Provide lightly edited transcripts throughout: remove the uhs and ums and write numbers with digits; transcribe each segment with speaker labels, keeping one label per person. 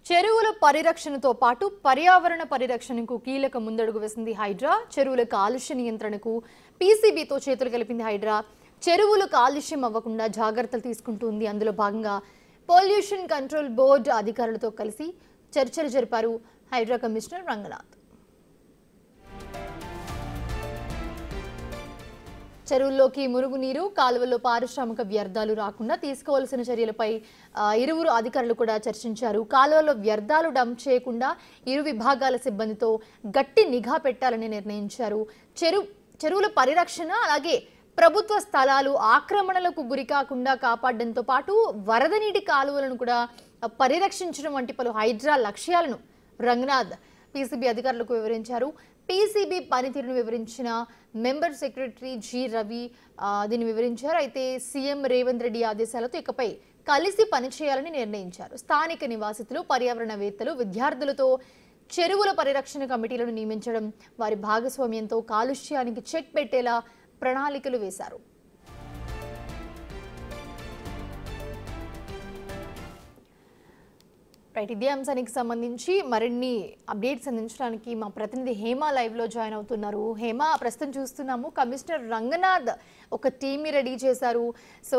Speaker 1: చెరువుల పరిరక్షణతో పాటు పర్యావరణ పరిరక్షణకు కీలక ముందడుగు వేసింది హైడ్రా. చెరువుల కాలుష్య నియంత్రణకు పీసీబీతో చేతులు కలిపింది హైడ్రా. చెరువులు కాలుష్యం అవ్వకుండా జాగ్రత్తలు తీసుకుంటుంది. అందులో భాగంగా పొల్యూషన్ కంట్రోల్ బోర్డు అధికారులతో కలిసి చర్చలు జరిపారు హైడ్రా కమిషనర్ రంగనాథ్. చెరువుల్లోకి మురుగునీరు, కాలువల్లో పారిశ్రామిక వ్యర్థాలు రాకుండా తీసుకోవాల్సిన చర్యలపై ఇరువురు అధికారులు కూడా చర్చించారు. కాలువల్లో వ్యర్థాలు డంప్ చేయకుండా ఇరు విభాగాల సిబ్బందితో గట్టి నిఘా పెట్టాలని నిర్ణయించారు. చెరువుల పరిరక్షణ అలాగే ప్రభుత్వ స్థలాలు ఆక్రమణలకు గురికాకుండా కాపాడడంతో పాటు వరద నీటి కాలువలను కూడా పరిరక్షించడం వంటి పలు హైడ్రా లక్ష్యాలను రంగనాథ్ పీసీబీ అధికారులకు వివరించారు. పీసీబీ పనితీరును వివరించిన మెంబర్ సెక్రటరీ జి రవి దీన్ని వివరించారు. అయితే సీఎం రేవంత్ రెడ్డి ఆదేశాలతో ఇకపై కలిసి పనిచేయాలని నిర్ణయించారు. స్థానిక నివాసితులు, పర్యావరణవేత్తలు, విద్యార్థులతో చెరువుల పరిరక్షణ కమిటీలను నియమించడం, వారి భాగస్వామ్యంతో కాలుష్యానికి చెక్ పెట్టేలా ప్రణాళికలు వేశారు. ఇదే అంశానికి సంబంధించి మరిన్ని అప్డేట్స్ అందించడానికి మా ప్రతినిధి హేమ లైవ్లో జాయిన్ అవుతున్నారు. హేమ, ప్రస్తుతం చూస్తున్నాము కమిషనర్ రంగనాథ్ ఒక టీమ్ని రెడీ చేశారు. సో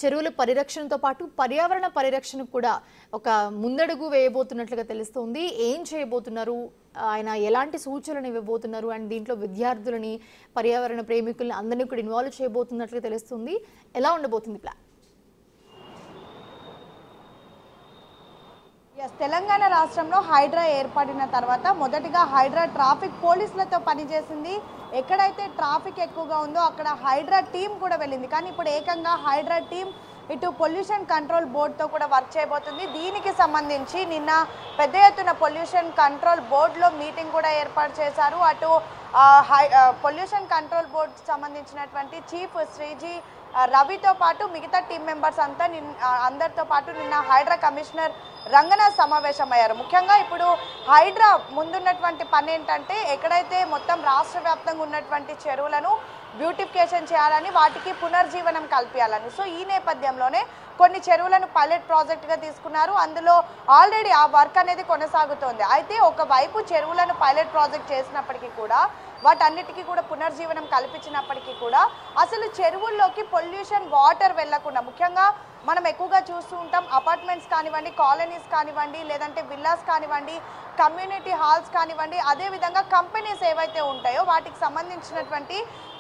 Speaker 1: చెరువుల పరిరక్షణతో పాటు పర్యావరణ పరిరక్షణకు కూడా ఒక ముందడుగు వేయబోతున్నట్లుగా తెలుస్తోంది. ఏం చేయబోతున్నారు, ఆయన ఎలాంటి సూచనలు ఇవ్వబోతున్నారు, అండ్ దీంట్లో విద్యార్థులని, పర్యావరణ ప్రేమికుల్ని అందరినీ కూడా ఇన్వాల్వ్ చేయబోతున్నట్లుగా తెలుస్తుంది. ఎలా ఉండబోతుంది ప్లాన్?
Speaker 2: తెలంగాణ రాష్ట్రంలో హైడ్రా ఏర్పడిన తర్వాత మొదటిగా హైడ్రా ట్రాఫిక్ పోలీసులతో పనిచేసింది. ఎక్కడైతే ట్రాఫిక్ ఎక్కువగా ఉందో అక్కడ హైడ్రా టీం కూడా వెళ్ళింది. కానీ ఇప్పుడు ఏకంగా హైడ్రా టీం ఇటు పొల్యూషన్ కంట్రోల్ బోర్డుతో కూడా వర్క్ చేయబోతుంది. దీనికి సంబంధించి నిన్న పెద్ద ఎత్తున పొల్యూషన్ కంట్రోల్ బోర్డులో మీటింగ్ కూడా ఏర్పాటు చేశారు. అటు పొల్యూషన్ కంట్రోల్ బోర్డుకి సంబంధించినటువంటి చీఫ్ శ్రీజీ రవితో పాటు మిగతా టీం మెంబర్స్ అంతా అందరితో పాటు నిన్న హైడ్రా కమిషనర్ రంగనాథ్ సమావేశమయ్యారు. ముఖ్యంగా ఇప్పుడు హైడ్రా ముందున్నటువంటి పని ఏంటంటే ఎక్కడైతే మొత్తం రాష్ట్ర వ్యాప్తంగా ఉన్నటువంటి చెరువులను బ్యూటిఫికేషన్ చేయాలని, వాటికి పునర్జీవనం కల్పించాలని. సో ఈ నేపథ్యంలోనే కొన్ని చెరువులను పైలట్ ప్రాజెక్టుగా తీసుకున్నారు. అందులో ఆల్రెడీ ఆ వర్క్ అనేది కొనసాగుతోంది. అయితే ఒకవైపు చెరువులను పైలట్ ప్రాజెక్ట్ చేసినప్పటికీ కూడా, వాటన్నిటికీ కూడా పునర్జీవనం కల్పించినప్పటికీ కూడా అసలు చెరువుల్లోకి పొల్యూషన్ వాటర్ వెళ్లకుండా, ముఖ్యంగా మనం ఎక్కువగా చూస్తూ ఉంటాం అపార్ట్మెంట్స్ కానివ్వండి, కాలనీస్ కానివ్వండి, లేదంటే విల్లాస్ కానివ్వండి, కమ్యూనిటీ హాల్స్ కానివ్వండి, అదేవిధంగా కంపెనీస్ ఏవైతే ఉంటాయో వాటికి సంబంధించినటువంటి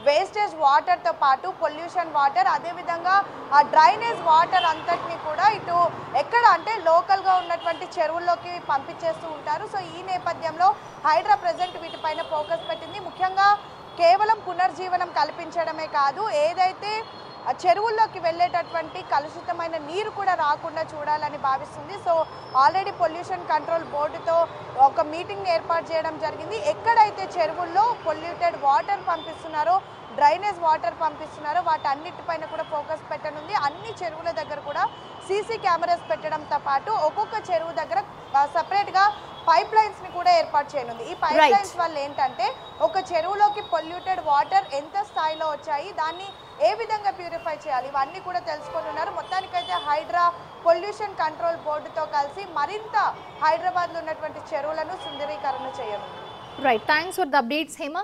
Speaker 2: వేస్టేజ్ వాటర్తో పాటు పొల్యూషన్ వాటర్, అదేవిధంగా ఆ డ్రైనేజ్ వాటర్ అంతటినీ కూడా ఇటు ఎక్కడ అంటే లోకల్గా ఉన్నటువంటి చెరువుల్లోకి పంపించేస్తూ ఉంటారు. సో ఈ నేపథ్యంలో హైడ్రా ప్రజెంట్ వీటిపైన ఫోకస్ పెట్టింది. ముఖ్యంగా కేవలం పునర్జీవనం కల్పించడమే కాదు, ఏదైతే చెరువుల్లోకి వెళ్ళేటటువంటి కలుషితమైన నీరు కూడా రాకుండా చూడాలని భావిస్తుంది. సో ఆల్రెడీ పొల్యూషన్ కంట్రోల్ బోర్డుతో ఒక మీటింగ్ ఏర్పాటు చేయడం జరిగింది. ఎక్కడైతే చెరువుల్లో పొల్యూటెడ్ వాటర్ పంపిస్తున్నారో, డ్రైనేజ్ వాటర్ పంపిస్తున్నారో వాటన్నిటిపైన కూడా ఫోకస్ పెట్టనుంది. అన్ని చెరువుల దగ్గర కూడా సీసీ కెమెరాస్ పెట్టడంతో పాటు ఒక్కొక్క చెరువు దగ్గర సపరేట్గా పైప్ లైన్స్ ని కూడా ఏర్పాటు చేయనుంది. ఈ పైప్ లైన్స్ వల్ల ఏంటంటే ఒక చెరువులోకి పొల్యూటెడ్ వాటర్ ఎంత స్థాయిలో వచ్చాయి, దాన్ని ఏ విధంగా ప్యూరిఫై చేయాలి, ఇవన్నీ కూడా తెలుసుకొని ఉన్నారు. మొత్తానికైతే హైడ్రా పొల్యూషన్ కంట్రోల్ బోర్డుతో కలిసి మరింత హైదరాబాద్లో ఉన్నటువంటి చెరువులను సుందరీకరణ చేయనుంది.
Speaker 1: Thanks for the updates Hema.